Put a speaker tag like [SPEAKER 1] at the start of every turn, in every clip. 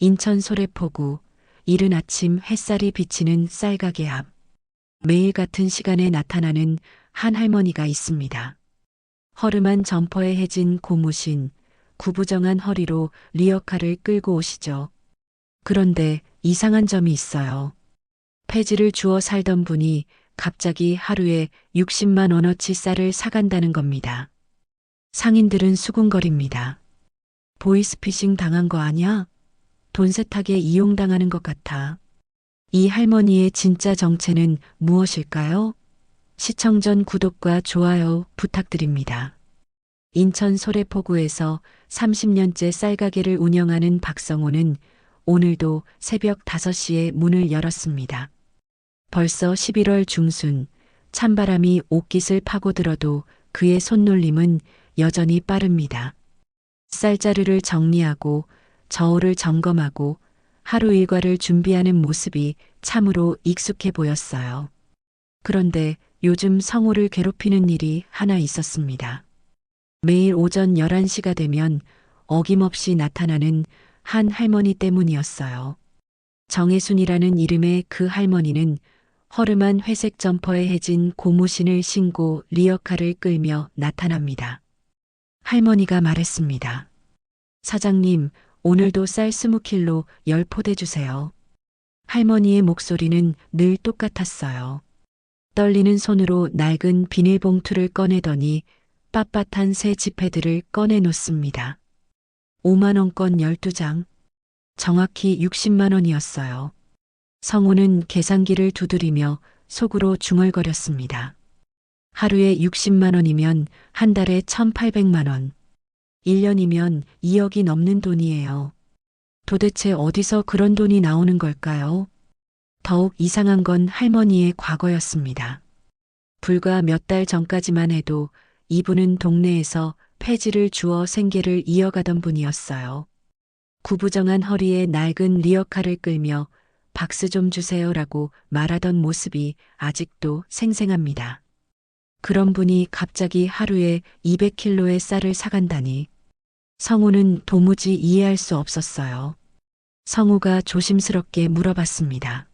[SPEAKER 1] 인천 소래포구, 이른 아침 햇살이 비치는 쌀가게 앞. 매일 같은 시간에 나타나는 한 할머니가 있습니다. 허름한 점퍼에 해진 고무신, 구부정한 허리로 리어카를 끌고 오시죠. 그런데 이상한 점이 있어요. 폐지를 주워 살던 분이 갑자기 하루에 60만 원어치 쌀을 사간다는 겁니다. 상인들은 수군거립니다. 보이스피싱 당한 거 아냐? 돈 세탁에 이용당하는 것 같아. 이 할머니의 진짜 정체는 무엇일까요? 시청 전 구독과 좋아요 부탁드립니다. 인천 소래포구에서 30년째 쌀가게를 운영하는 박성호는 오늘도 새벽 5시에 문을 열었습니다. 벌써 11월 중순, 찬바람이 옷깃을 파고들어도 그의 손놀림은 여전히 빠릅니다. 쌀자루를 정리하고 저울을 점검하고 하루 일과를 준비하는 모습이 참으로 익숙해 보였어요. 그런데 요즘 성호를 괴롭히는 일이 하나 있었습니다. 매일 오전 11시가 되면 어김없이 나타나는 한 할머니 때문이었어요. 정혜순이라는 이름의 그 할머니는 허름한 회색 점퍼에 해진 고무신을 신고 리어카를 끌며 나타납니다. 할머니가 말했습니다. 사장님, 오늘도 쌀 20킬로 10포대 주세요. 할머니의 목소리는 늘 똑같았어요. 떨리는 손으로 낡은 비닐봉투를 꺼내더니 빳빳한 새 지폐들을 꺼내 놓습니다. 5만 원권 12장. 정확히 60만 원이었어요. 성우는 계산기를 두드리며 속으로 중얼거렸습니다. 하루에 60만 원이면 한 달에 1,800만 원. 1년이면 2억이 넘는 돈이에요. 도대체 어디서 그런 돈이 나오는 걸까요? 더욱 이상한 건 할머니의 과거였습니다. 불과 몇 달 전까지만 해도 이분은 동네에서 폐지를 주워 생계를 이어가던 분이었어요. 구부정한 허리에 낡은 리어카를 끌며 박스 좀 주세요라고 말하던 모습이 아직도 생생합니다. 그런 분이 갑자기 하루에 200킬로의 쌀을 사간다니. 성우는 도무지 이해할 수 없었어요. 성우가 조심스럽게 물어봤습니다.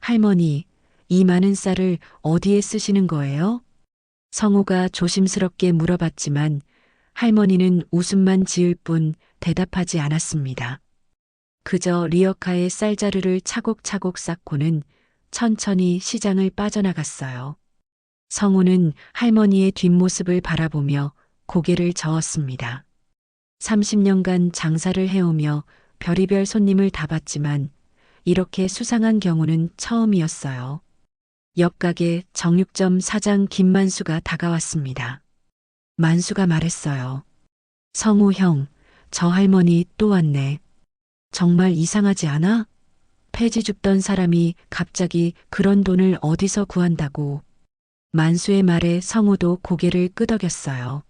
[SPEAKER 1] 할머니, 이 많은 쌀을 어디에 쓰시는 거예요? 성우가 조심스럽게 물어봤지만 할머니는 웃음만 지을 뿐 대답하지 않았습니다. 그저 리어카의 쌀자루를 차곡차곡 쌓고는 천천히 시장을 빠져나갔어요. 성우는 할머니의 뒷모습을 바라보며 고개를 저었습니다. 30년간 장사를 해오며 별의별 손님을 다 봤지만 이렇게 수상한 경우는 처음이었어요. 옆가게 정육점 사장 김만수가 다가왔습니다. 만수가 말했어요. 성우 형, 저 할머니 또 왔네. 정말 이상하지 않아? 폐지 줍던 사람이 갑자기 그런 돈을 어디서 구한다고. 만수의 말에 성우도 고개를 끄덕였어요.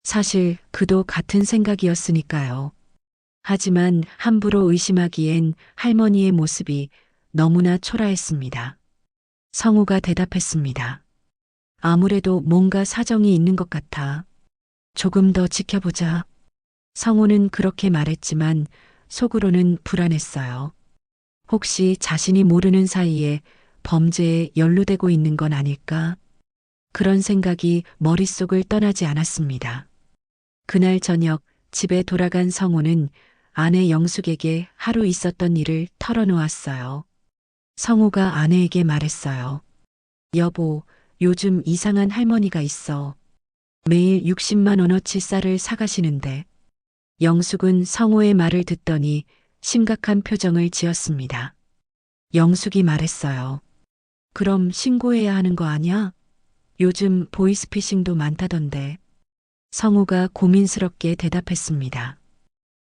[SPEAKER 1] 사실 그도 같은 생각이었으니까요. 하지만 함부로 의심하기엔 할머니의 모습이 너무나 초라했습니다. 성우가 대답했습니다. 아무래도 뭔가 사정이 있는 것 같아. 조금 더 지켜보자. 성우는 그렇게 말했지만 속으로는 불안했어요. 혹시 자신이 모르는 사이에 범죄에 연루되고 있는 건 아닐까? 그런 생각이 머릿속을 떠나지 않았습니다. 그날 저녁 집에 돌아간 성우는 아내 영숙에게 하루 있었던 일을 털어놓았어요. 성우가 아내에게 말했어요. 여보, 요즘 이상한 할머니가 있어. 매일 60만 원어치 쌀을 사가시는데. 영숙은 성우의 말을 듣더니 심각한 표정을 지었습니다. 영숙이 말했어요. 그럼 신고해야 하는 거 아냐? 요즘 보이스피싱도 많다던데. 성우가 고민스럽게 대답했습니다.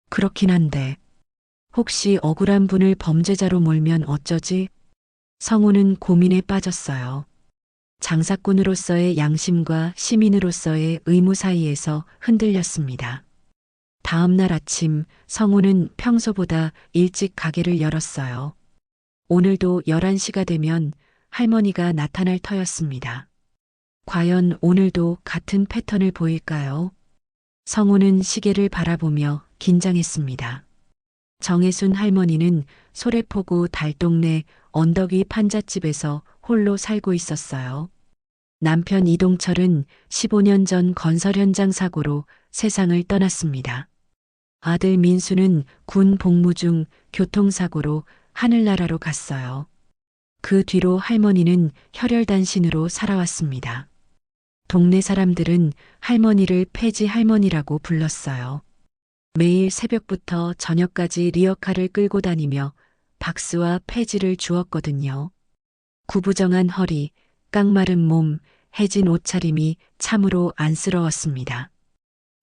[SPEAKER 1] 그렇긴 한데 혹시 억울한 분을 범죄자로 몰면 어쩌지? 성우는 고민에 빠졌어요. 장사꾼으로서의 양심과 시민으로서의 의무 사이에서 흔들렸습니다. 다음 날 아침 성우는 평소보다 일찍 가게를 열었어요. 오늘도 11시가 되면 할머니가 나타날 터였습니다. 과연 오늘도 같은 패턴을 보일까요? 성우는 시계를 바라보며 긴장했습니다. 정혜순 할머니는 소래포구 달동네 언덕 위 판잣집에서 홀로 살고 있었어요. 남편 이동철은 15년 전 건설 현장 사고로 세상을 떠났습니다. 아들 민수는 군 복무 중 교통사고로 하늘나라로 갔어요. 그 뒤로 할머니는 혈혈단신으로 살아왔습니다. 동네 사람들은 할머니를 폐지 할머니라고 불렀어요. 매일 새벽부터 저녁까지 리어카를 끌고 다니며 박스와 폐지를 주었거든요. 구부정한 허리, 깡마른 몸, 해진 옷차림이 참으로 안쓰러웠습니다.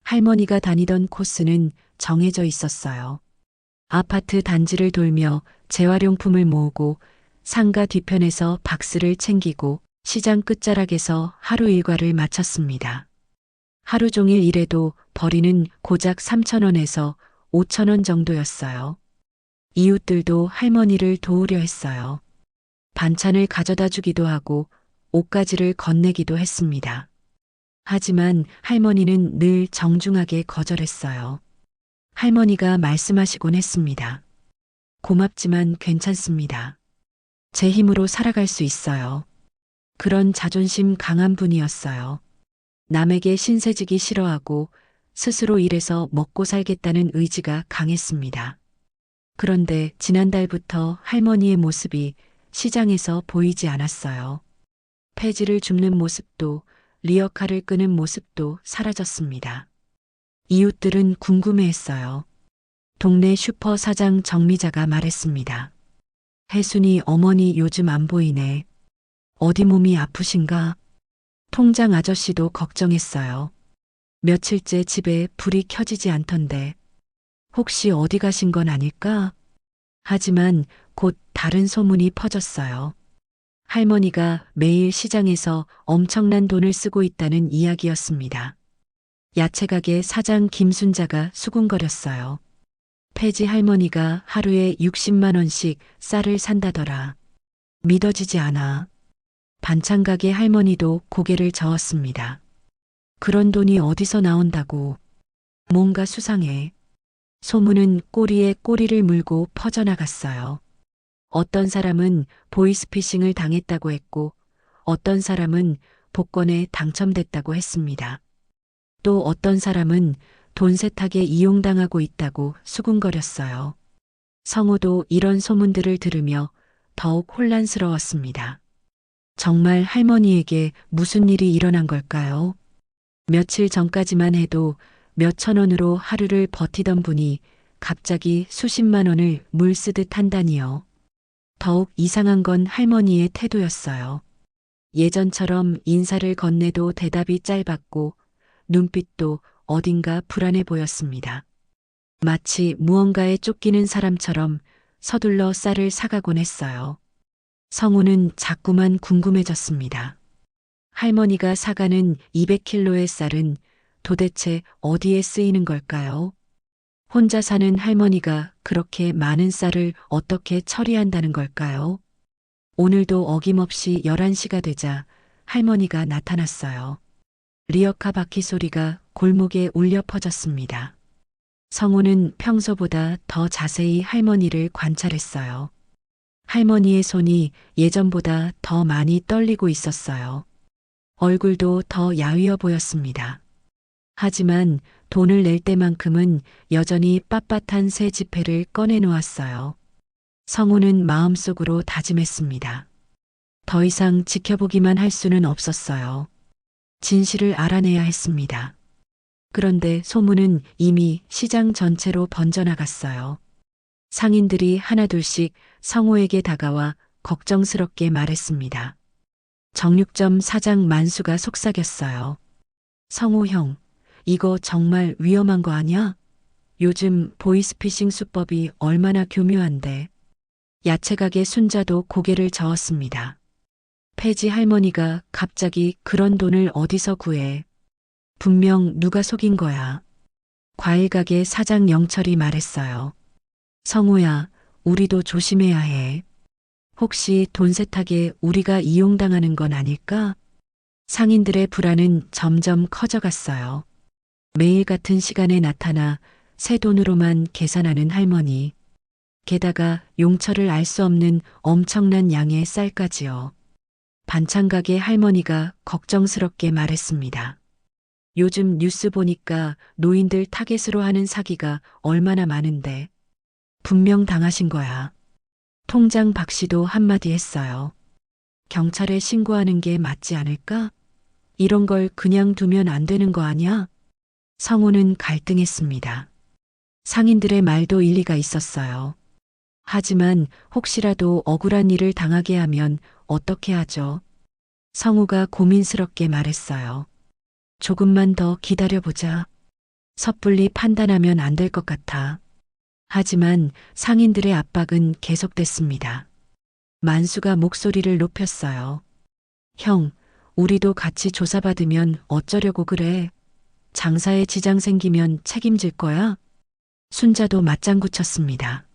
[SPEAKER 1] 할머니가 다니던 코스는 정해져 있었어요. 아파트 단지를 돌며 재활용품을 모으고 상가 뒤편에서 박스를 챙기고 시장 끝자락에서 하루 일과를 마쳤습니다. 하루 종일 일해도 벌이는 고작 3,000원에서 5,000원 정도였어요. 이웃들도 할머니를 도우려 했어요. 반찬을 가져다 주기도 하고 옷가지를 건네기도 했습니다. 하지만 할머니는 늘 정중하게 거절했어요. 할머니가 말씀하시곤 했습니다. 고맙지만 괜찮습니다. 제 힘으로 살아갈 수 있어요. 그런 자존심 강한 분이었어요. 남에게 신세지기 싫어하고 스스로 일해서 먹고 살겠다는 의지가 강했습니다. 그런데 지난달부터 할머니의 모습이 시장에서 보이지 않았어요. 폐지를 줍는 모습도 리어카를 끄는 모습도 사라졌습니다. 이웃들은 궁금해했어요. 동네 슈퍼 사장 정미자가 말했습니다. 혜순이 어머니 요즘 안 보이네. 어디 몸이 아프신가? 통장 아저씨도 걱정했어요. 며칠째 집에 불이 켜지지 않던데 혹시 어디 가신 건 아닐까? 하지만 곧 다른 소문이 퍼졌어요. 할머니가 매일 시장에서 엄청난 돈을 쓰고 있다는 이야기였습니다. 야채가게 사장 김순자가 수군거렸어요. 폐지 할머니가 하루에 60만 원씩 쌀을 산다더라. 믿어지지 않아. 반찬가게 할머니도 고개를 저었습니다. 그런 돈이 어디서 나온다고. 뭔가 수상해. 소문은 꼬리에 꼬리를 물고 퍼져나갔어요. 어떤 사람은 보이스피싱을 당했다고 했고 어떤 사람은 복권에 당첨됐다고 했습니다. 또 어떤 사람은 돈 세탁에 이용당하고 있다고 수군거렸어요. 성우도 이런 소문들을 들으며 더욱 혼란스러웠습니다. 정말 할머니에게 무슨 일이 일어난 걸까요? 며칠 전까지만 해도 몇천 원으로 하루를 버티던 분이 갑자기 수십만 원을 물 쓰듯 한다니요. 더욱 이상한 건 할머니의 태도였어요. 예전처럼 인사를 건네도 대답이 짧았고 눈빛도 어딘가 불안해 보였습니다. 마치 무언가에 쫓기는 사람처럼 서둘러 쌀을 사가곤 했어요. 성우는 자꾸만 궁금해졌습니다. 할머니가 사가는 200kg의 쌀은 도대체 어디에 쓰이는 걸까요? 혼자 사는 할머니가 그렇게 많은 쌀을 어떻게 처리한다는 걸까요? 오늘도 어김없이 11시가 되자 할머니가 나타났어요. 리어카 바퀴 소리가 골목에 울려 퍼졌습니다. 성우는 평소보다 더 자세히 할머니를 관찰했어요. 할머니의 손이 예전보다 더 많이 떨리고 있었어요. 얼굴도 더 야위어 보였습니다. 하지만 돈을 낼 때만큼은 여전히 빳빳한 새 지폐를 꺼내놓았어요. 성우는 마음속으로 다짐했습니다. 더 이상 지켜보기만 할 수는 없었어요. 진실을 알아내야 했습니다. 그런데 소문은 이미 시장 전체로 번져나갔어요. 상인들이 하나둘씩 성우에게 다가와 걱정스럽게 말했습니다. 정육점 사장 만수가 속삭였어요. 성우 형, 이거 정말 위험한 거 아니야? 요즘 보이스피싱 수법이 얼마나 교묘한데. 야채가게 순자도 고개를 저었습니다. 폐지 할머니가 갑자기 그런 돈을 어디서 구해. 분명 누가 속인 거야. 과일가게 사장 영철이 말했어요. 성우야, 우리도 조심해야 해. 혹시 돈 세탁에 우리가 이용당하는 건 아닐까? 상인들의 불안은 점점 커져갔어요. 매일 같은 시간에 나타나 새 돈으로만 계산하는 할머니. 게다가 용처를 알 수 없는 엄청난 양의 쌀까지요. 반찬 가게 할머니가 걱정스럽게 말했습니다. 요즘 뉴스 보니까 노인들 타겟으로 하는 사기가 얼마나 많은데. 분명 당하신 거야. 통장 박 씨도 한마디 했어요. 경찰에 신고하는 게 맞지 않을까? 이런 걸 그냥 두면 안 되는 거 아니야? 성우는 갈등했습니다. 상인들의 말도 일리가 있었어요. 하지만 혹시라도 억울한 일을 당하게 하면 어떻게 하죠? 성우가 고민스럽게 말했어요. 조금만 더 기다려보자. 섣불리 판단하면 안 될 것 같아. 하지만 상인들의 압박은 계속됐습니다. 만수가 목소리를 높였어요. 형, 우리도 같이 조사받으면 어쩌려고 그래? 장사에 지장 생기면 책임질 거야? 순자도 맞장구 쳤습니다.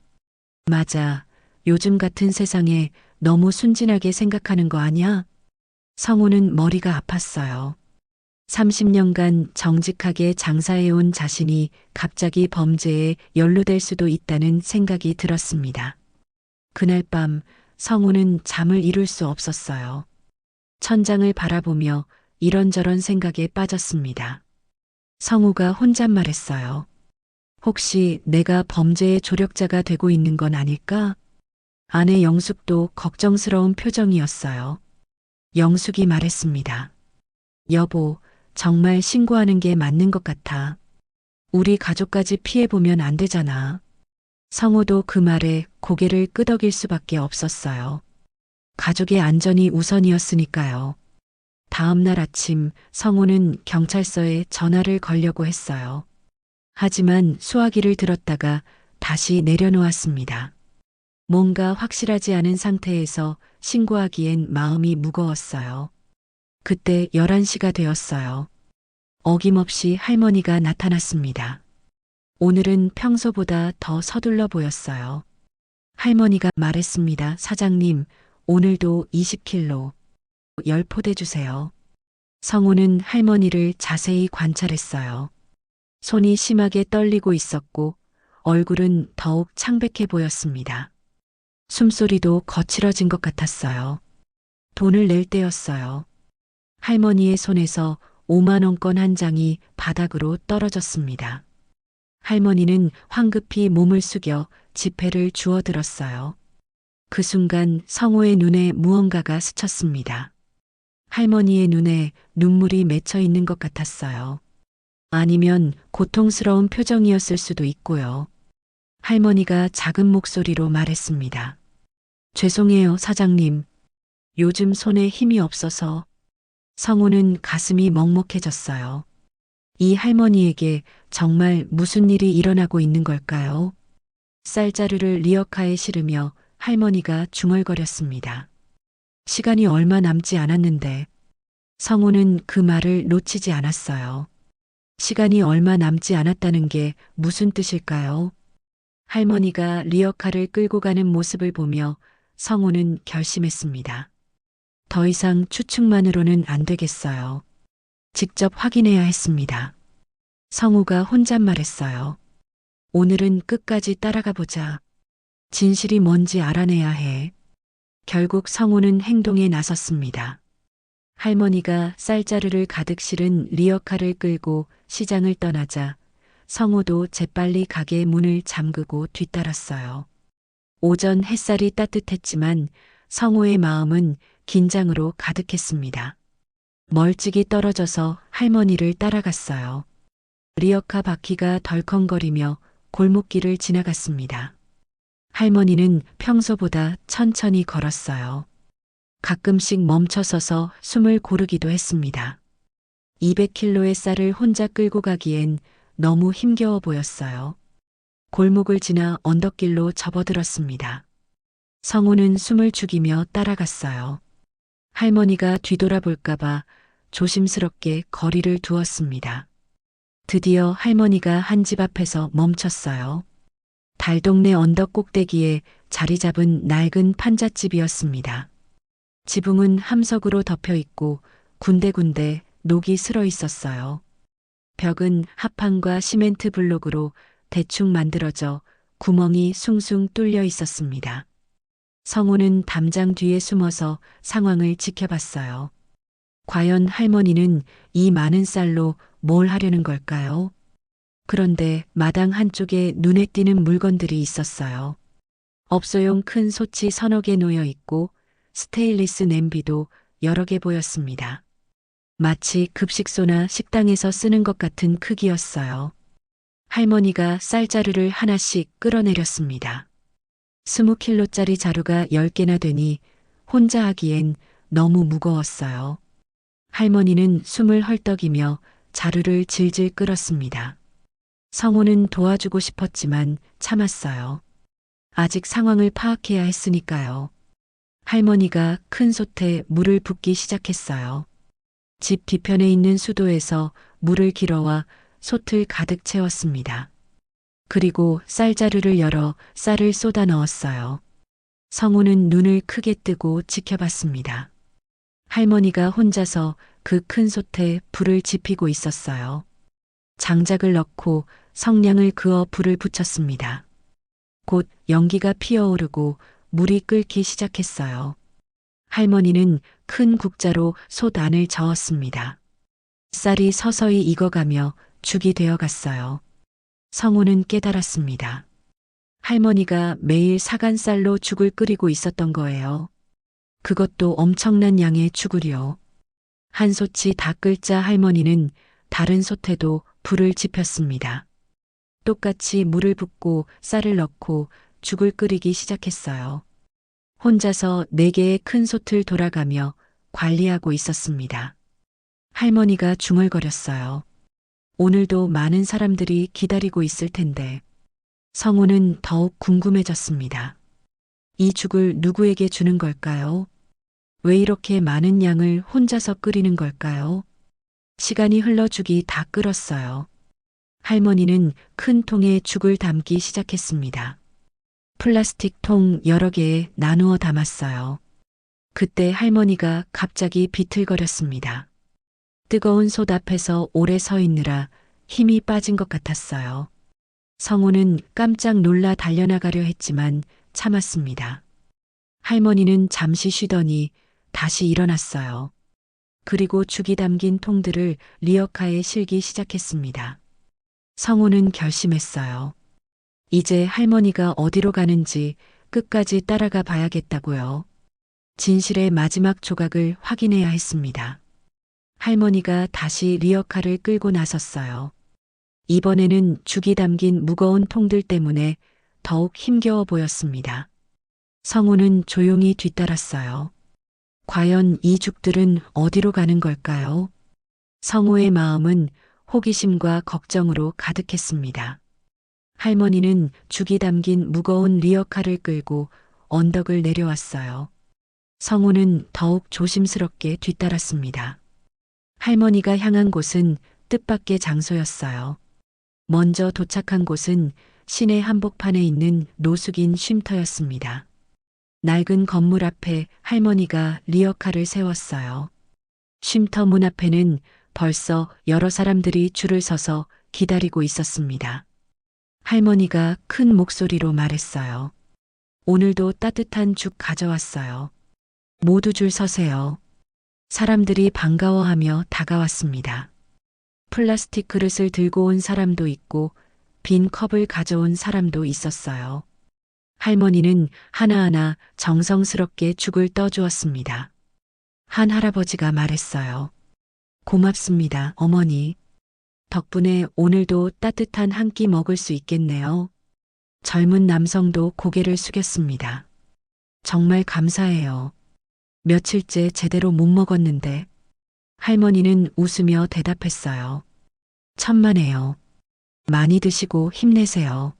[SPEAKER 1] 맞아. 요즘 같은 세상에 너무 순진하게 생각하는 거 아니야? 성우는 머리가 아팠어요. 30년간 정직하게 장사해온 자신이 갑자기 범죄에 연루될 수도 있다는 생각이 들었습니다. 그날 밤 성우는 잠을 이룰 수 없었어요. 천장을 바라보며 이런저런 생각에 빠졌습니다. 성우가 혼잣말했어요. 혹시 내가 범죄의 조력자가 되고 있는 건 아닐까? 아내 영숙도 걱정스러운 표정이었어요. 영숙이 말했습니다. 여보, 정말 신고하는 게 맞는 것 같아. 우리 가족까지 피해보면 안 되잖아. 성우도 그 말에 고개를 끄덕일 수밖에 없었어요. 가족의 안전이 우선이었으니까요. 다음 날 아침 성우는 경찰서에 전화를 걸려고 했어요. 하지만 수화기를 들었다가 다시 내려놓았습니다. 뭔가 확실하지 않은 상태에서 신고하기엔 마음이 무거웠어요. 그때 11시가 되었어요. 어김없이 할머니가 나타났습니다. 오늘은 평소보다 더 서둘러 보였어요. 할머니가 말했습니다. 사장님, 오늘도 20kg, 10포대 주세요. 성우는 할머니를 자세히 관찰했어요. 손이 심하게 떨리고 있었고 얼굴은 더욱 창백해 보였습니다. 숨소리도 거칠어진 것 같았어요. 돈을 낼 때였어요. 할머니의 손에서 5만 원권 한 장이 바닥으로 떨어졌습니다. 할머니는 황급히 몸을 숙여 지폐를 주워들었어요. 그 순간 성우의 눈에 무언가가 스쳤습니다. 할머니의 눈에 눈물이 맺혀 있는 것 같았어요. 아니면 고통스러운 표정이었을 수도 있고요. 할머니가 작은 목소리로 말했습니다. 죄송해요, 사장님. 요즘 손에 힘이 없어서. 성우는 가슴이 먹먹해졌어요. 이 할머니에게 정말 무슨 일이 일어나고 있는 걸까요? 쌀자루를 리어카에 실으며 할머니가 중얼거렸습니다. 시간이 얼마 남지 않았는데 성우는 그 말을 놓치지 않았어요. 시간이 얼마 남지 않았다는 게 무슨 뜻일까요? 할머니가 리어카를 끌고 가는 모습을 보며 성우는 결심했습니다. 더 이상 추측만으로는 안 되겠어요. 직접 확인해야 했습니다. 성우가 혼잣말했어요. 오늘은 끝까지 따라가 보자. 진실이 뭔지 알아내야 해. 결국 성우는 행동에 나섰습니다. 할머니가 쌀자루를 가득 실은 리어카를 끌고 시장을 떠나자 성우도 재빨리 가게 문을 잠그고 뒤따랐어요. 오전 햇살이 따뜻했지만 성우의 마음은 긴장으로 가득했습니다. 멀찍이 떨어져서 할머니를 따라갔어요. 리어카 바퀴가 덜컹거리며 골목길을 지나갔습니다. 할머니는 평소보다 천천히 걸었어요. 가끔씩 멈춰서서 숨을 고르기도 했습니다. 200kg의 쌀을 혼자 끌고 가기엔 너무 힘겨워 보였어요. 골목을 지나 언덕길로 접어들었습니다. 성우는 숨을 죽이며 따라갔어요. 할머니가 뒤돌아볼까봐 조심스럽게 거리를 두었습니다. 드디어 할머니가 한 집 앞에서 멈췄어요. 달동네 언덕 꼭대기에 자리 잡은 낡은 판잣집이었습니다. 지붕은 함석으로 덮여 있고 군데군데 녹이 슬어 있었어요. 벽은 합판과 시멘트 블록으로 대충 만들어져 구멍이 숭숭 뚫려 있었습니다. 성우는 담장 뒤에 숨어서 상황을 지켜봤어요. 과연 할머니는 이 많은 쌀로 뭘 하려는 걸까요? 그런데 마당 한쪽에 눈에 띄는 물건들이 있었어요. 업소용 큰 솥이 서너 개 놓여 있고 스테인리스 냄비도 여러 개 보였습니다. 마치 급식소나 식당에서 쓰는 것 같은 크기였어요. 할머니가 쌀자루를 하나씩 끌어내렸습니다. 20킬로짜리 자루가 10개나 되니 혼자 하기엔 너무 무거웠어요. 할머니는 숨을 헐떡이며 자루를 질질 끌었습니다. 성우는 도와주고 싶었지만 참았어요. 아직 상황을 파악해야 했으니까요. 할머니가 큰 솥에 물을 붓기 시작했어요. 집 뒤편에 있는 수도에서 물을 길어와 솥을 가득 채웠습니다. 그리고 쌀자루를 열어 쌀을 쏟아 넣었어요. 성우는 눈을 크게 뜨고 지켜봤습니다. 할머니가 혼자서 그 큰 솥에 불을 지피고 있었어요. 장작을 넣고 성냥을 그어 불을 붙였습니다. 곧 연기가 피어오르고 물이 끓기 시작했어요. 할머니는 큰 국자로 솥 안을 저었습니다. 쌀이 서서히 익어가며 죽이 되어갔어요. 성우는 깨달았습니다. 할머니가 매일 사간쌀로 죽을 끓이고 있었던 거예요. 그것도 엄청난 양의 죽을요. 한 솥이 다 끓자 할머니는 다른 솥에도 불을 지폈습니다. 똑같이 물을 붓고 쌀을 넣고 죽을 끓이기 시작했어요. 혼자서 4개의 큰 솥을 돌아가며 관리하고 있었습니다. 할머니가 중얼거렸어요. 오늘도 많은 사람들이 기다리고 있을 텐데. 성우는 더욱 궁금해졌습니다. 이 죽을 누구에게 주는 걸까요? 왜 이렇게 많은 양을 혼자서 끓이는 걸까요? 시간이 흘러 죽이 다 끓었어요. 할머니는 큰 통에 죽을 담기 시작했습니다. 플라스틱 통 여러 개에 나누어 담았어요. 그때 할머니가 갑자기 비틀거렸습니다. 뜨거운 솥 앞에서 오래 서 있느라 힘이 빠진 것 같았어요. 성우는 깜짝 놀라 달려나가려 했지만 참았습니다. 할머니는 잠시 쉬더니 다시 일어났어요. 그리고 죽이 담긴 통들을 리어카에 실기 시작했습니다. 성우는 결심했어요. 이제 할머니가 어디로 가는지 끝까지 따라가 봐야겠다고요. 진실의 마지막 조각을 확인해야 했습니다. 할머니가 다시 리어카를 끌고 나섰어요. 이번에는 죽이 담긴 무거운 통들 때문에 더욱 힘겨워 보였습니다. 성우는 조용히 뒤따랐어요. 과연 이 죽들은 어디로 가는 걸까요? 성우의 마음은 호기심과 걱정으로 가득했습니다. 할머니는 죽이 담긴 무거운 리어카를 끌고 언덕을 내려왔어요. 성우는 더욱 조심스럽게 뒤따랐습니다. 할머니가 향한 곳은 뜻밖의 장소였어요. 먼저 도착한 곳은 시내 한복판에 있는 노숙인 쉼터였습니다. 낡은 건물 앞에 할머니가 리어카를 세웠어요. 쉼터 문 앞에는 벌써 여러 사람들이 줄을 서서 기다리고 있었습니다. 할머니가 큰 목소리로 말했어요. 오늘도 따뜻한 죽 가져왔어요. 모두 줄 서세요. 사람들이 반가워하며 다가왔습니다. 플라스틱 그릇을 들고 온 사람도 있고 빈 컵을 가져온 사람도 있었어요. 할머니는 하나하나 정성스럽게 죽을 떠주었습니다. 한 할아버지가 말했어요. 고맙습니다, 어머니. 덕분에 오늘도 따뜻한 한 끼 먹을 수 있겠네요. 젊은 남성도 고개를 숙였습니다. 정말 감사해요. 며칠째 제대로 못 먹었는데. 할머니는 웃으며 대답했어요. 천만에요. 많이 드시고 힘내세요.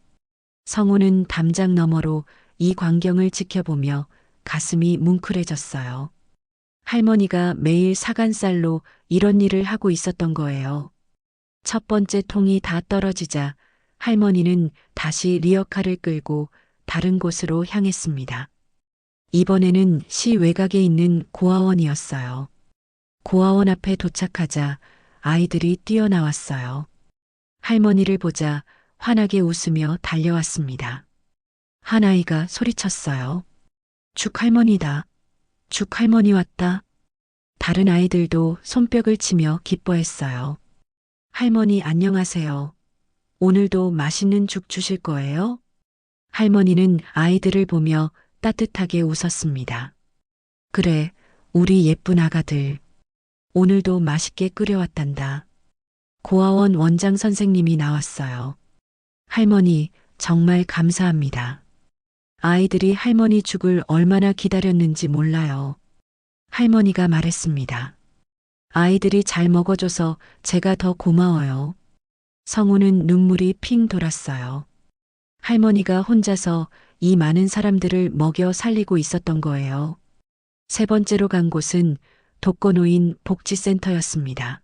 [SPEAKER 1] 성우는 담장 너머로 이 광경을 지켜보며 가슴이 뭉클해졌어요. 할머니가 매일 사간쌀로 이런 일을 하고 있었던 거예요. 첫 번째 통이 다 떨어지자 할머니는 다시 리어카를 끌고 다른 곳으로 향했습니다. 이번에는 시 외곽에 있는 고아원이었어요. 고아원 앞에 도착하자 아이들이 뛰어나왔어요. 할머니를 보자 환하게 웃으며 달려왔습니다. 한 아이가 소리쳤어요. 죽할머니다. 죽할머니 왔다. 다른 아이들도 손뼉을 치며 기뻐했어요. 할머니 안녕하세요. 오늘도 맛있는 죽 주실 거예요? 할머니는 아이들을 보며 따뜻하게 웃었습니다. 그래, 우리 예쁜 아가들. 오늘도 맛있게 끓여왔단다. 고아원 원장 선생님이 나왔어요. 할머니, 정말 감사합니다. 아이들이 할머니 죽을 얼마나 기다렸는지 몰라요. 할머니가 말했습니다. 아이들이 잘 먹어줘서 제가 더 고마워요. 성우는 눈물이 핑 돌았어요. 할머니가 혼자서 이 많은 사람들을 먹여 살리고 있었던 거예요. 세 번째로 간 곳은 독거노인 복지센터였습니다.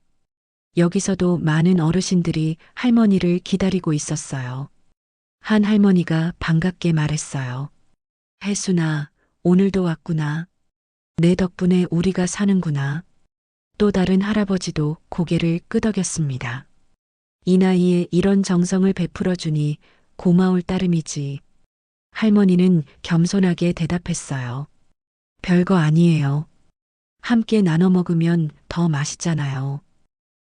[SPEAKER 1] 여기서도 많은 어르신들이 할머니를 기다리고 있었어요. 한 할머니가 반갑게 말했어요. 혜순아, 오늘도 왔구나. 내 덕분에 우리가 사는구나. 또 다른 할아버지도 고개를 끄덕였습니다. 이 나이에 이런 정성을 베풀어 주니 고마울 따름이지. 할머니는 겸손하게 대답했어요. 별거 아니에요. 함께 나눠 먹으면 더 맛있잖아요.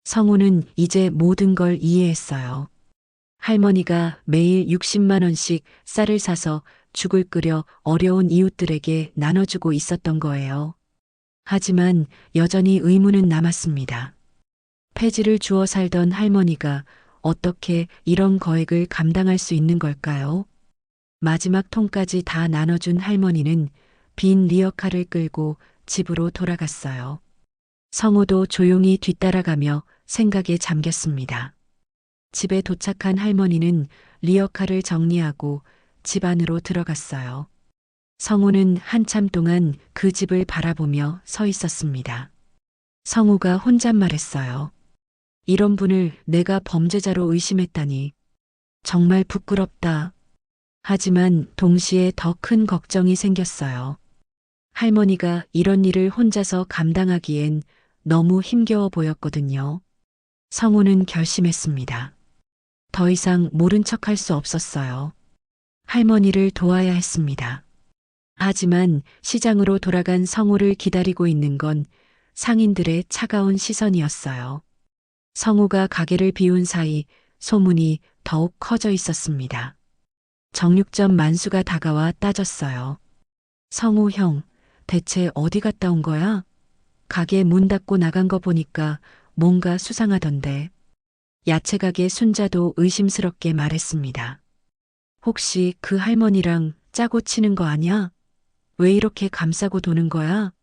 [SPEAKER 1] 성우는 이제 모든 걸 이해했어요. 할머니가 매일 60만 원씩 쌀을 사서 죽을 끓여 어려운 이웃들에게 나눠주고 있었던 거예요. 하지만 여전히 의문은 남았습니다. 폐지를 주워 살던 할머니가 어떻게 이런 거액을 감당할 수 있는 걸까요? 마지막 통까지 다 나눠준 할머니는 빈 리어카를 끌고 집으로 돌아갔어요. 성우도 조용히 뒤따라가며 생각에 잠겼습니다. 집에 도착한 할머니는 리어카를 정리하고 집 안으로 들어갔어요. 성우는 한참 동안 그 집을 바라보며 서 있었습니다. 성우가 혼잣말했어요. 이런 분을 내가 범죄자로 의심했다니. 정말 부끄럽다. 하지만 동시에 더 큰 걱정이 생겼어요. 할머니가 이런 일을 혼자서 감당하기엔 너무 힘겨워 보였거든요. 성우는 결심했습니다. 더 이상 모른 척할 수 없었어요. 할머니를 도와야 했습니다. 하지만 시장으로 돌아간 성우를 기다리고 있는 건 상인들의 차가운 시선이었어요. 성우가 가게를 비운 사이 소문이 더욱 커져 있었습니다. 정육점 만수가 다가와 따졌어요. 성우 형, 대체 어디 갔다 온 거야? 가게 문 닫고 나간 거 보니까 뭔가 수상하던데. 야채 가게 순자도 의심스럽게 말했습니다. 혹시 그 할머니랑 짜고 치는 거 아니야? 왜 이렇게 감싸고 도는 거야?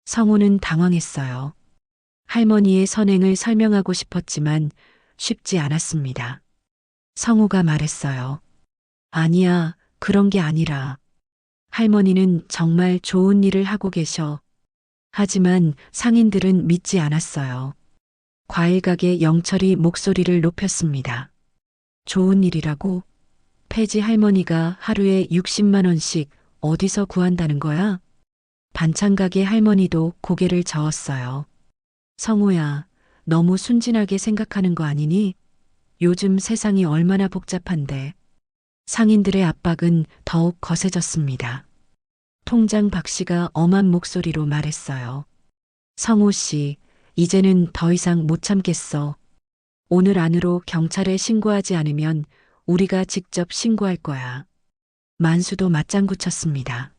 [SPEAKER 1] 성우는 당황했어요. 할머니의 선행을 설명하고 싶었지만 쉽지 않았습니다. 성우가 말했어요. 아니야, 그런 게 아니라. 할머니는 정말 좋은 일을 하고 계셔. 하지만 상인들은 믿지 않았어요. 과일 가게 영철이 목소리를 높였습니다. 좋은 일이라고? 폐지 할머니가 하루에 60만 원씩 어디서 구한다는 거야? 반찬 가게 할머니도 고개를 저었어요. 성우야, 너무 순진하게 생각하는 거 아니니? 요즘 세상이 얼마나 복잡한데. 상인들의 압박은 더욱 거세졌습니다. 통장 박 씨가 엄한 목소리로 말했어요. 성우 씨, 이제는 더 이상 못 참겠어. 오늘 안으로 경찰에 신고하지 않으면 우리가 직접 신고할 거야. 만수도 맞장구 쳤습니다.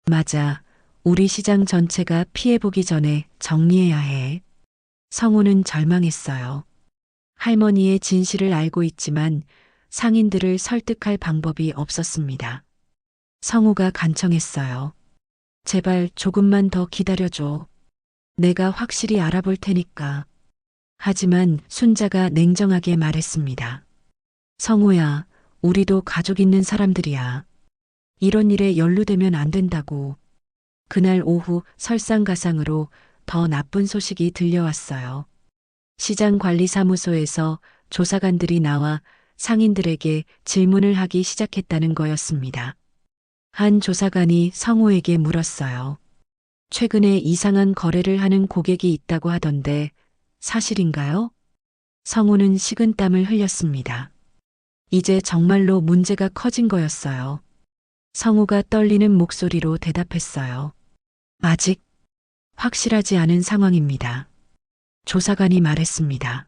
[SPEAKER 1] 맞아. 우리 시장 전체가 피해보기 전에 정리해야 해. 성우는 절망했어요. 할머니의 진실을 알고 있지만 상인들을 설득할 방법이 없었습니다. 성우가 간청했어요. 제발 조금만 더 기다려줘. 내가 확실히 알아볼 테니까. 하지만 순자가 냉정하게 말했습니다. 성우야, 우리도 가족 있는 사람들이야. 이런 일에 연루되면 안 된다고. 그날 오후 설상가상으로 더 나쁜 소식이 들려왔어요. 시장관리사무소에서 조사관들이 나와 상인들에게 질문을 하기 시작했다는 거였습니다. 한 조사관이 성우에게 물었어요. 최근에 이상한 거래를 하는 고객이 있다고 하던데 사실인가요? 성우는 식은땀을 흘렸습니다. 이제 정말로 문제가 커진 거였어요. 성우가 떨리는 목소리로 대답했어요. 아직 확실하지 않은 상황입니다. 조사관이 말했습니다.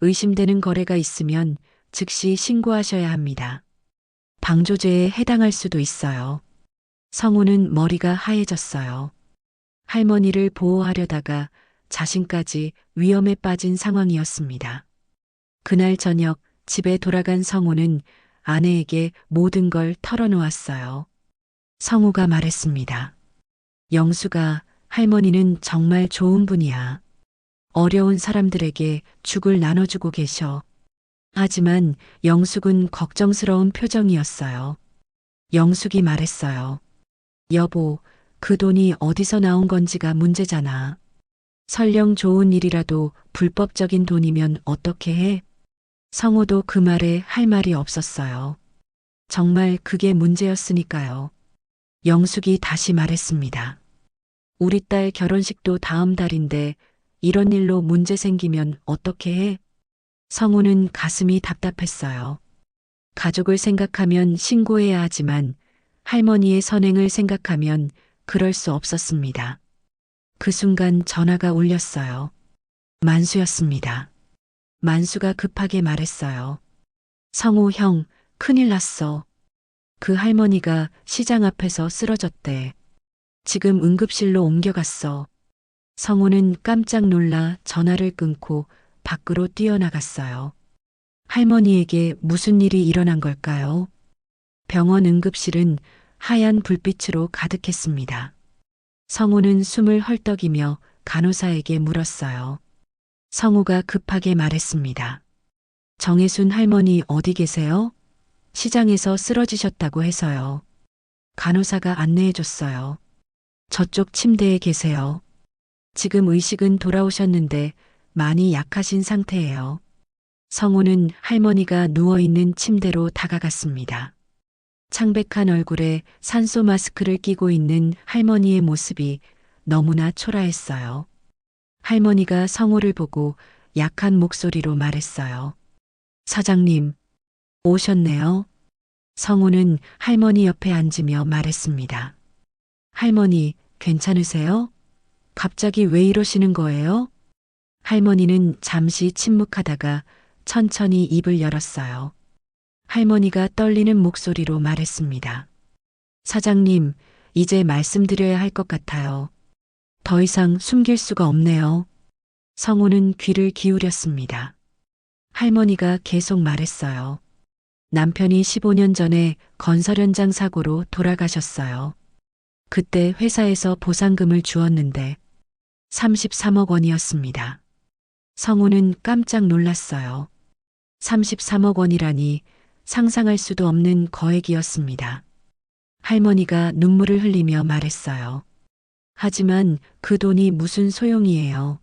[SPEAKER 1] 의심되는 거래가 있으면 즉시 신고하셔야 합니다. 방조죄에 해당할 수도 있어요. 성우는 머리가 하얘졌어요. 할머니를 보호하려다가 자신까지 위험에 빠진 상황이었습니다. 그날 저녁 집에 돌아간 성우는 아내에게 모든 걸 털어놓았어요. 성우가 말했습니다. 영수가 할머니는 정말 좋은 분이야. 어려운 사람들에게 죽을 나눠주고 계셔. 하지만 영숙은 걱정스러운 표정이었어요. 영숙이 말했어요. 여보, 그 돈이 어디서 나온 건지가 문제잖아. 설령 좋은 일이라도 불법적인 돈이면 어떻게 해? 성우도 그 말에 할 말이 없었어요. 정말 그게 문제였으니까요. 영숙이 다시 말했습니다. 우리 딸 결혼식도 다음 달인데 이런 일로 문제 생기면 어떻게 해? 성우는 가슴이 답답했어요. 가족을 생각하면 신고해야 하지만 할머니의 선행을 생각하면 그럴 수 없었습니다. 그 순간 전화가 울렸어요. 만수였습니다. 만수가 급하게 말했어요. 성우 형, 큰일 났어. 그 할머니가 시장 앞에서 쓰러졌대. 지금 응급실로 옮겨갔어. 성우는 깜짝 놀라 전화를 끊고 밖으로 뛰어나갔어요. 할머니에게 무슨 일이 일어난 걸까요? 병원 응급실은 하얀 불빛으로 가득했습니다. 성우는 숨을 헐떡이며 간호사에게 물었어요. 성우가 급하게 말했습니다. 정혜순 할머니 어디 계세요? 시장에서 쓰러지셨다고 해서요. 간호사가 안내해줬어요. 저쪽 침대에 계세요. 지금 의식은 돌아오셨는데 많이 약하신 상태예요. 성우는 할머니가 누워있는 침대로 다가갔습니다. 창백한 얼굴에 산소 마스크를 끼고 있는 할머니의 모습이 너무나 초라했어요. 할머니가 성우를 보고 약한 목소리로 말했어요. 사장님, 오셨네요. 성우는 할머니 옆에 앉으며 말했습니다. 할머니, 괜찮으세요? 갑자기 왜 이러시는 거예요? 할머니는 잠시 침묵하다가 천천히 입을 열었어요. 할머니가 떨리는 목소리로 말했습니다. 사장님, 이제 말씀드려야 할 것 같아요. 더 이상 숨길 수가 없네요. 성우는 귀를 기울였습니다. 할머니가 계속 말했어요. 남편이 15년 전에 건설 현장 사고로 돌아가셨어요. 그때 회사에서 보상금을 주었는데 33억 원이었습니다. 성우는 깜짝 놀랐어요. 33억 원이라니 상상할 수도 없는 거액이었습니다. 할머니가 눈물을 흘리며 말했어요. 하지만 그 돈이 무슨 소용이에요.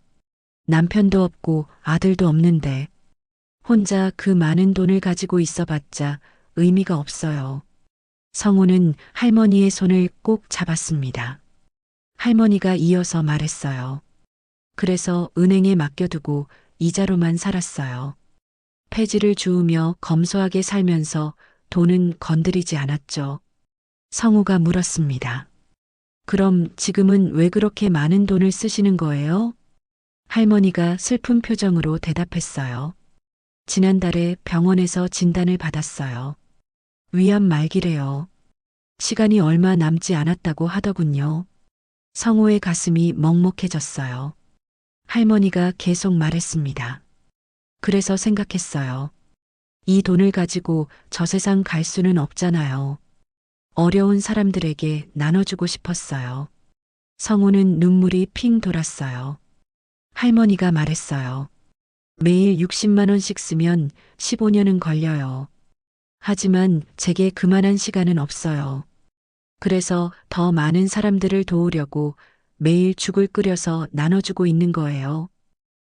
[SPEAKER 1] 남편도 없고 아들도 없는데 혼자 그 많은 돈을 가지고 있어봤자 의미가 없어요. 성우는 할머니의 손을 꼭 잡았습니다. 할머니가 이어서 말했어요. 그래서 은행에 맡겨두고 이자로만 살았어요. 폐지를 주우며 검소하게 살면서 돈은 건드리지 않았죠. 성우가 물었습니다. 그럼 지금은 왜 그렇게 많은 돈을 쓰시는 거예요? 할머니가 슬픈 표정으로 대답했어요. 지난달에 병원에서 진단을 받았어요. 위암 말기래요. 시간이 얼마 남지 않았다고 하더군요. 성우의 가슴이 먹먹해졌어요. 할머니가 계속 말했습니다. 그래서 생각했어요. 이 돈을 가지고 저 세상 갈 수는 없잖아요. 어려운 사람들에게 나눠주고 싶었어요. 성우는 눈물이 핑 돌았어요. 할머니가 말했어요. 매일 60만 원씩 쓰면 15년은 걸려요. 하지만 제게 그만한 시간은 없어요. 그래서 더 많은 사람들을 도우려고 매일 죽을 끓여서 나눠주고 있는 거예요.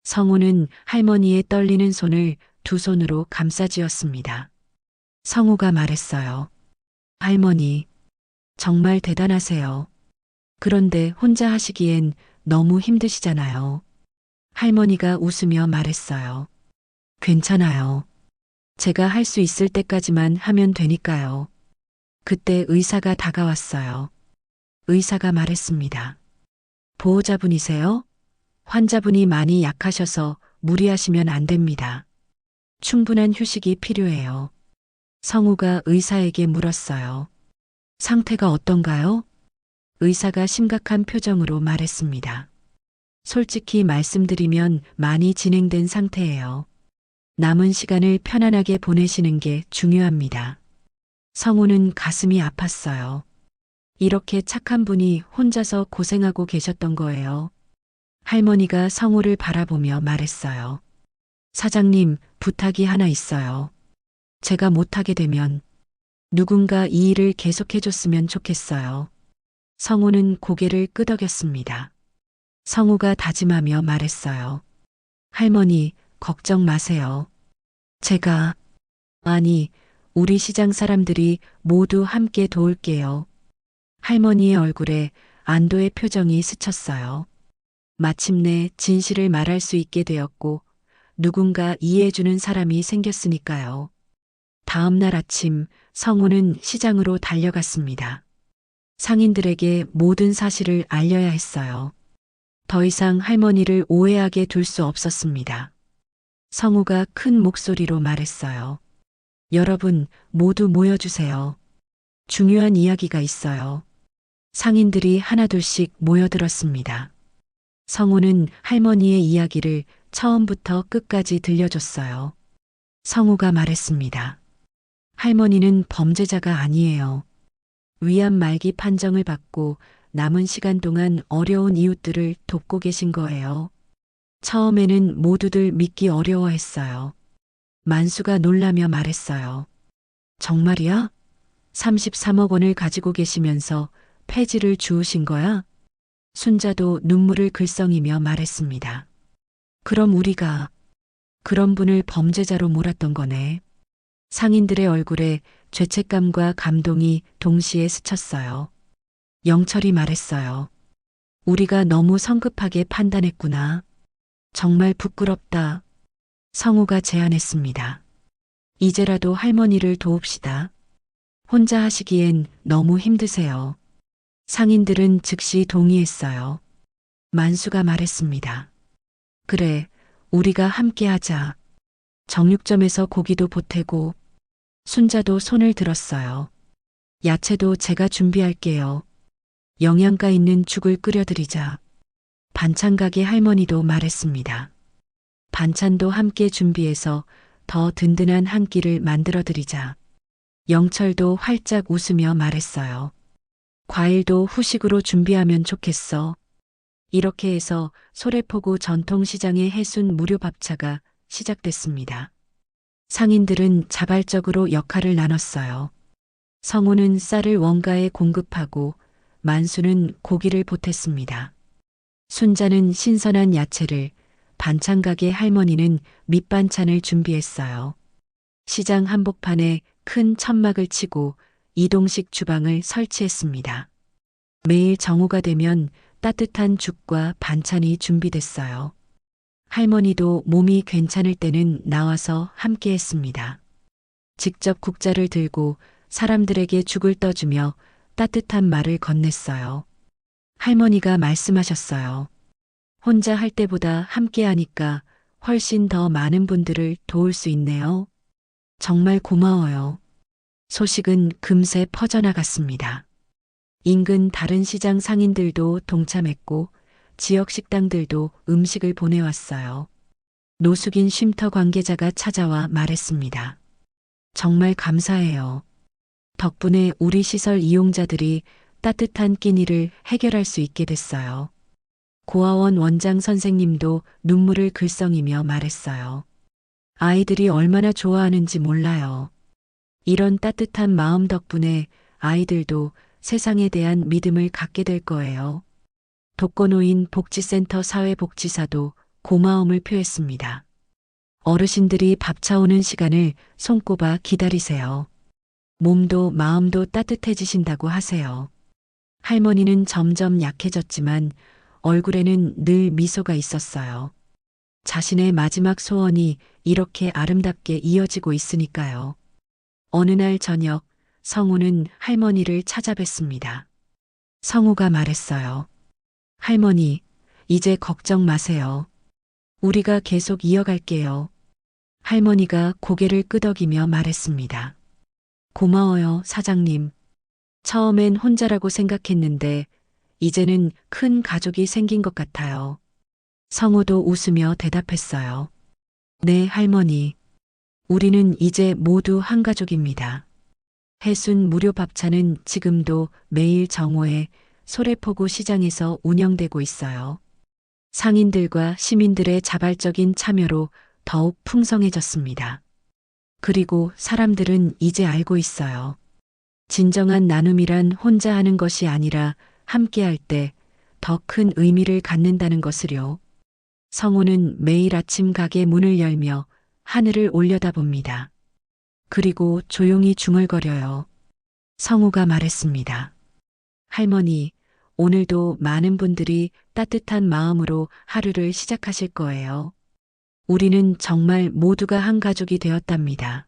[SPEAKER 1] 성우는 할머니의 떨리는 손을 두 손으로 감싸쥐었습니다. 성우가 말했어요. 할머니, 정말 대단하세요. 그런데 혼자 하시기엔 너무 힘드시잖아요. 할머니가 웃으며 말했어요. 괜찮아요. 제가 할 수 있을 때까지만 하면 되니까요. 그때 의사가 다가왔어요. 의사가 말했습니다. 보호자분이세요? 환자분이 많이 약하셔서 무리하시면 안 됩니다. 충분한 휴식이 필요해요. 성우가 의사에게 물었어요. 상태가 어떤가요? 의사가 심각한 표정으로 말했습니다. 솔직히 말씀드리면 많이 진행된 상태예요. 남은 시간을 편안하게 보내시는 게 중요합니다. 성우는 가슴이 아팠어요. 이렇게 착한 분이 혼자서 고생하고 계셨던 거예요. 할머니가 성우를 바라보며 말했어요. 사장님, 부탁이 하나 있어요. 제가 못하게 되면 누군가 이 일을 계속해줬으면 좋겠어요. 성우는 고개를 끄덕였습니다. 성우가 다짐하며 말했어요. 할머니, 걱정 마세요. 제가, 아니, 우리 시장 사람들이 모두 함께 도울게요. 할머니의 얼굴에 안도의 표정이 스쳤어요. 마침내 진실을 말할 수 있게 되었고 누군가 이해해주는 사람이 생겼으니까요. 다음 날 아침 성우는 시장으로 달려갔습니다. 상인들에게 모든 사실을 알려야 했어요. 더 이상 할머니를 오해하게 둘 수 없었습니다. 성우가 큰 목소리로 말했어요. 여러분 모두 모여주세요. 중요한 이야기가 있어요. 상인들이 하나둘씩 모여들었습니다. 성우는 할머니의 이야기를 처음부터 끝까지 들려줬어요. 성우가 말했습니다. 할머니는 범죄자가 아니에요. 위암 말기 판정을 받고 남은 시간 동안 어려운 이웃들을 돕고 계신 거예요. 처음에는 모두들 믿기 어려워했어요. 만수가 놀라며 말했어요. 정말이야? 33억 원을 가지고 계시면서 폐지를 주우신 거야? 순자도 눈물을 글썽이며 말했습니다. 그럼 우리가 그런 분을 범죄자로 몰았던 거네. 상인들의 얼굴에 죄책감과 감동이 동시에 스쳤어요. 영철이 말했어요. 우리가 너무 성급하게 판단했구나. 정말 부끄럽다. 성우가 제안했습니다. 이제라도 할머니를 도웁시다. 혼자 하시기엔 너무 힘드세요. 상인들은 즉시 동의했어요. 만수가 말했습니다. 그래, 우리가 함께 하자. 정육점에서 고기도 보태고 순자도 손을 들었어요. 야채도 제가 준비할게요. 영양가 있는 죽을 끓여드리자. 반찬 가게 할머니도 말했습니다. 반찬도 함께 준비해서 더 든든한 한 끼를 만들어드리자. 영철도 활짝 웃으며 말했어요. 과일도 후식으로 준비하면 좋겠어. 이렇게 해서 소래포구 전통시장의 해순 무료 밥차가 시작됐습니다. 상인들은 자발적으로 역할을 나눴어요. 성우는 쌀을 원가에 공급하고 만수는 고기를 보탰습니다. 순자는 신선한 야채를, 반찬 가게 할머니는 밑반찬을 준비했어요. 시장 한복판에 큰 천막을 치고 이동식 주방을 설치했습니다. 매일 정오가 되면 따뜻한 죽과 반찬이 준비됐어요. 할머니도 몸이 괜찮을 때는 나와서 함께 했습니다. 직접 국자를 들고 사람들에게 죽을 떠주며 따뜻한 말을 건넸어요. 할머니가 말씀하셨어요. 혼자 할 때보다 함께 하니까 훨씬 더 많은 분들을 도울 수 있네요. 정말 고마워요. 소식은 금세 퍼져나갔습니다. 인근 다른 시장 상인들도 동참했고 지역 식당들도 음식을 보내왔어요. 노숙인 쉼터 관계자가 찾아와 말했습니다. 정말 감사해요. 덕분에 우리 시설 이용자들이 따뜻한 끼니를 해결할 수 있게 됐어요. 고아원 원장 선생님도 눈물을 글썽이며 말했어요. 아이들이 얼마나 좋아하는지 몰라요. 이런 따뜻한 마음 덕분에 아이들도 세상에 대한 믿음을 갖게 될 거예요. 독거노인 복지센터 사회복지사도 고마움을 표했습니다. 어르신들이 밥 차오는 시간을 손꼽아 기다리세요. 몸도 마음도 따뜻해지신다고 하세요. 할머니는 점점 약해졌지만 얼굴에는 늘 미소가 있었어요. 자신의 마지막 소원이 이렇게 아름답게 이어지고 있으니까요. 어느 날 저녁 성우는 할머니를 찾아뵀습니다. 성우가 말했어요. 할머니, 이제 걱정 마세요. 우리가 계속 이어갈게요. 할머니가 고개를 끄덕이며 말했습니다. 고마워요, 사장님. 처음엔 혼자라고 생각했는데 이제는 큰 가족이 생긴 것 같아요. 성우도 웃으며 대답했어요. 네, 할머니. 우리는 이제 모두 한 가족입니다. 해순 무료 밥차는 지금도 매일 정오에 소래포구 시장에서 운영되고 있어요. 상인들과 시민들의 자발적인 참여로 더욱 풍성해졌습니다. 그리고 사람들은 이제 알고 있어요. 진정한 나눔이란 혼자 하는 것이 아니라 함께 할 때 더 큰 의미를 갖는다는 것을요. 성우는 매일 아침 가게 문을 열며 하늘을 올려다봅니다. 그리고 조용히 중얼거려요. 성우가 말했습니다. 할머니, 오늘도 많은 분들이 따뜻한 마음으로 하루를 시작하실 거예요. 우리는 정말 모두가 한 가족이 되었답니다.